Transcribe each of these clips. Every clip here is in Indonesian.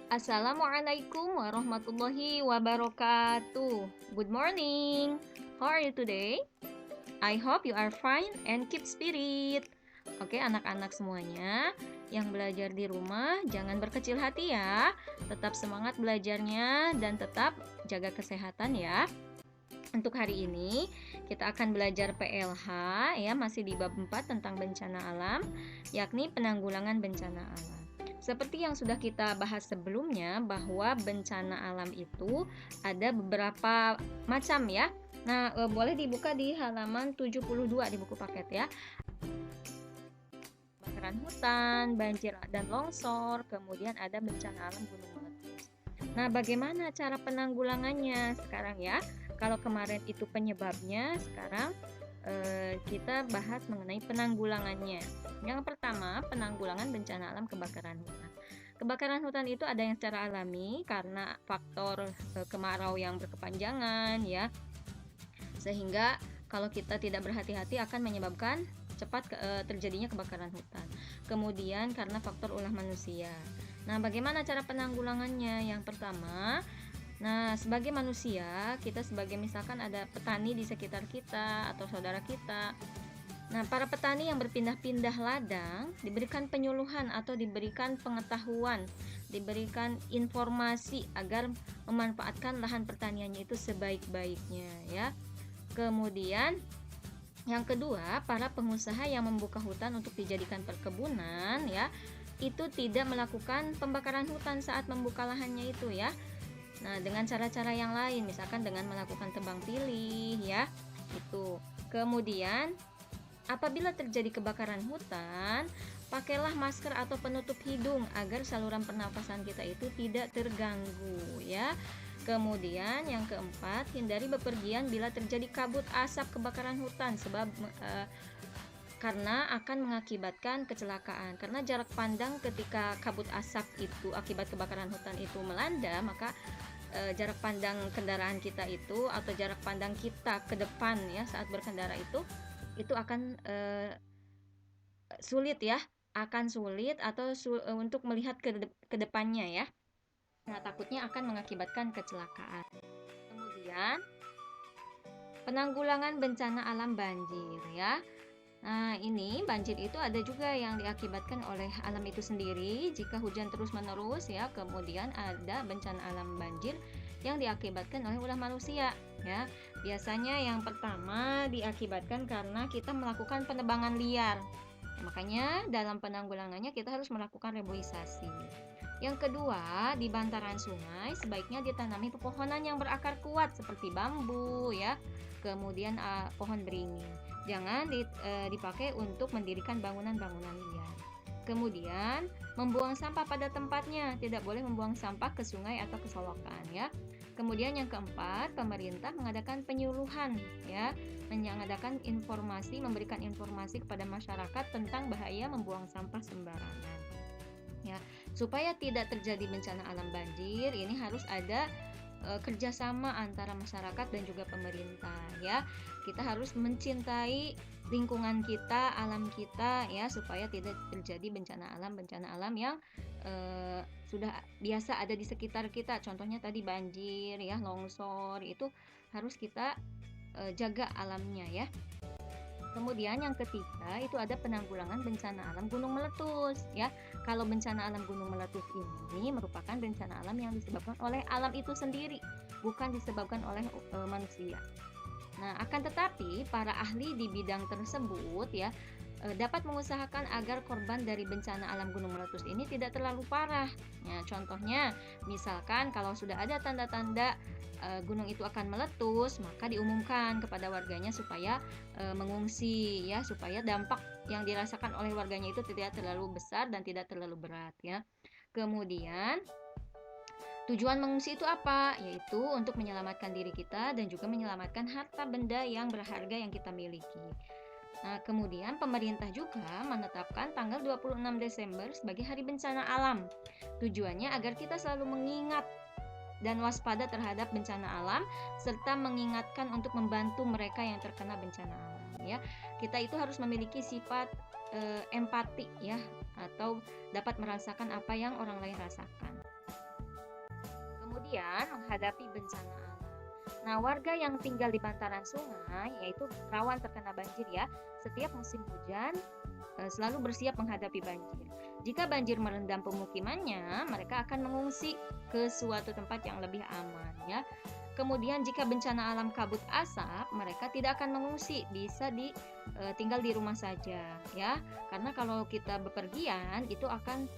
Assalamualaikum warahmatullahi wabarakatuh. Good morning. How are you today? I hope you are fine and keep spirit. Oke, anak-anak semuanya yang belajar di rumah, jangan berkecil hati ya. Tetap semangat belajarnya dan tetap jaga kesehatan ya. Untuk hari ini, kita akan belajar PLH ya, masih di bab 4 tentang bencana alam, yakni penanggulangan bencana alam. Seperti yang sudah kita bahas sebelumnya, bahwa bencana alam itu ada beberapa macam ya. Nah, boleh dibuka di halaman 72 di buku paket ya. Kebakaran hutan, banjir dan longsor, kemudian ada bencana alam gunung meletus. Nah, bagaimana cara penanggulangannya sekarang ya? Kalau kemarin itu penyebabnya, sekarang kita bahas mengenai penanggulangannya. Yang pertama, penanggulangan bencana alam kebakaran hutan. Kebakaran hutan itu ada yang secara alami karena faktor kemarau yang berkepanjangan ya, sehingga kalau kita tidak berhati-hati akan menyebabkan cepat terjadinya kebakaran hutan. Kemudian karena faktor ulah manusia. Nah, bagaimana cara penanggulangannya? Yang pertama, sebagai manusia, kita sebagai misalkan ada petani di sekitar kita atau saudara kita. Nah, para petani yang berpindah-pindah ladang diberikan penyuluhan atau diberikan pengetahuan, diberikan informasi agar memanfaatkan lahan pertaniannya itu sebaik-baiknya ya. Kemudian yang kedua, para pengusaha yang membuka hutan untuk dijadikan perkebunan ya, itu tidak melakukan pembakaran hutan saat membuka lahannya itu ya. Nah, dengan cara-cara yang lain, misalkan dengan melakukan tebang pilih ya, itu. Kemudian, apabila terjadi kebakaran hutan, pakailah masker atau penutup hidung agar saluran pernafasan kita itu tidak terganggu ya. Kemudian yang keempat, hindari bepergian bila terjadi kabut asap kebakaran hutan karena akan mengakibatkan kecelakaan. Karena jarak pandang ketika kabut asap itu akibat kebakaran hutan itu melanda, maka jarak pandang kendaraan kita itu atau jarak pandang kita ke depan ya saat berkendara itu akan sulit ya, akan sulit atau untuk melihat ke depannya ya. Nah, takutnya akan mengakibatkan kecelakaan. Kemudian, penanggulangan bencana alam banjir ya. Nah, ini banjir itu ada juga yang diakibatkan oleh alam itu sendiri jika hujan terus-menerus ya. Kemudian ada bencana alam banjir yang diakibatkan oleh ulah manusia ya. Biasanya yang pertama diakibatkan karena kita melakukan penebangan liar. Ya, makanya dalam penanggulangannya kita harus melakukan reboisasi. Yang kedua, di bantaran sungai sebaiknya ditanami pepohonan yang berakar kuat seperti bambu ya, kemudian pohon beringin. Jangan dipakai untuk mendirikan bangunan-bangunan liar. Kemudian, membuang sampah pada tempatnya, tidak boleh membuang sampah ke sungai atau ke selokan ya. Kemudian yang keempat, pemerintah mengadakan penyuluhan ya, mengadakan informasi, memberikan informasi kepada masyarakat tentang bahaya membuang sampah sembarangan. Ya, supaya tidak terjadi bencana alam banjir, ini harus ada kerjasama antara masyarakat dan juga pemerintah ya. Kita harus mencintai lingkungan kita, alam kita ya, supaya tidak terjadi bencana alam yang sudah biasa ada di sekitar kita. Contohnya tadi banjir ya, longsor, itu harus kita jaga alamnya ya. Kemudian yang ketiga itu ada penanggulangan bencana alam gunung meletus ya. Kalau bencana alam gunung meletus ini merupakan bencana alam yang disebabkan oleh alam itu sendiri, bukan disebabkan oleh manusia. Nah, akan tetapi para ahli di bidang tersebut ya dapat mengusahakan agar korban dari bencana alam gunung meletus ini tidak terlalu parah. Ya, contohnya, misalkan kalau sudah ada tanda-tanda gunung itu akan meletus, maka diumumkan kepada warganya supaya mengungsi ya, supaya dampak yang dirasakan oleh warganya itu tidak terlalu besar dan tidak terlalu berat ya. Kemudian tujuan mengungsi itu apa? Yaitu untuk menyelamatkan diri kita dan juga menyelamatkan harta benda yang berharga yang kita miliki. Nah, kemudian pemerintah juga menetapkan tanggal 26 Desember sebagai Hari Bencana Alam. Tujuannya agar kita selalu mengingat dan waspada terhadap bencana alam serta mengingatkan untuk membantu mereka yang terkena bencana alam ya. Kita itu harus memiliki sifat empati ya, atau dapat merasakan apa yang orang lain rasakan. bepergian menghadapi bencana alam. Nah, warga yang tinggal di bantaran sungai yaitu rawan terkena banjir ya. Setiap musim hujan selalu bersiap menghadapi banjir. Jika banjir merendam pemukimannya, mereka akan mengungsi ke suatu tempat yang lebih aman ya. Kemudian jika bencana alam kabut asap, mereka tidak akan mengungsi, bisa tinggal di rumah saja ya. Karena kalau kita bepergian itu akan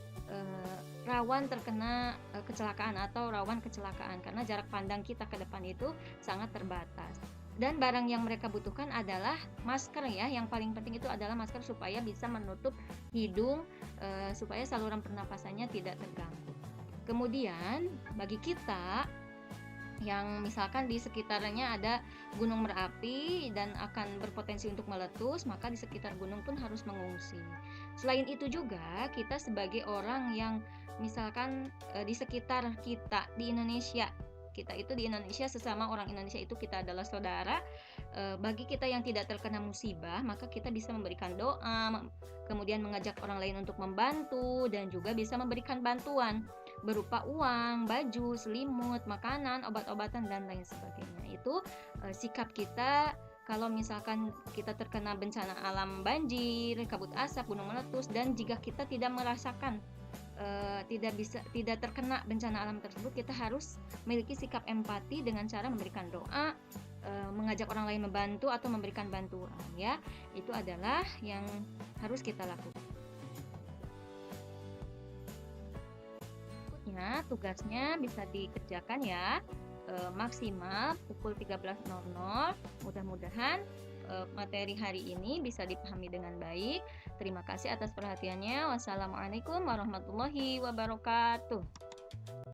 rawan terkena kecelakaan atau rawan kecelakaan karena jarak pandang kita ke depan itu sangat terbatas. Dan barang yang mereka butuhkan adalah masker ya. Yang paling penting itu adalah masker supaya bisa menutup hidung supaya saluran pernapasannya tidak terganggu. Kemudian bagi kita yang misalkan di sekitarnya ada gunung berapi dan akan berpotensi untuk meletus, maka di sekitar gunung pun harus mengungsi. Selain itu juga kita sebagai orang yang misalkan di sekitar kita di Indonesia, kita itu di Indonesia sesama orang Indonesia itu kita adalah saudara. Bagi kita yang tidak terkena musibah, maka kita bisa memberikan doa, kemudian mengajak orang lain untuk membantu dan juga bisa memberikan bantuan berupa uang, baju, selimut, makanan, obat-obatan dan lain sebagainya. Itu sikap kita kalau misalkan kita terkena bencana alam banjir, kabut asap, gunung meletus dan jika kita tidak merasakan tidak terkena bencana alam tersebut, kita harus memiliki sikap empati dengan cara memberikan doa, mengajak orang lain membantu atau memberikan bantuan ya. Itu adalah yang harus kita lakukan. Berikutnya tugasnya bisa dikerjakan ya maksimal pukul 13.00. Mudah-mudahan materi hari ini bisa dipahami dengan baik. Terima kasih atas perhatiannya. Wassalamualaikum warahmatullahi wabarakatuh.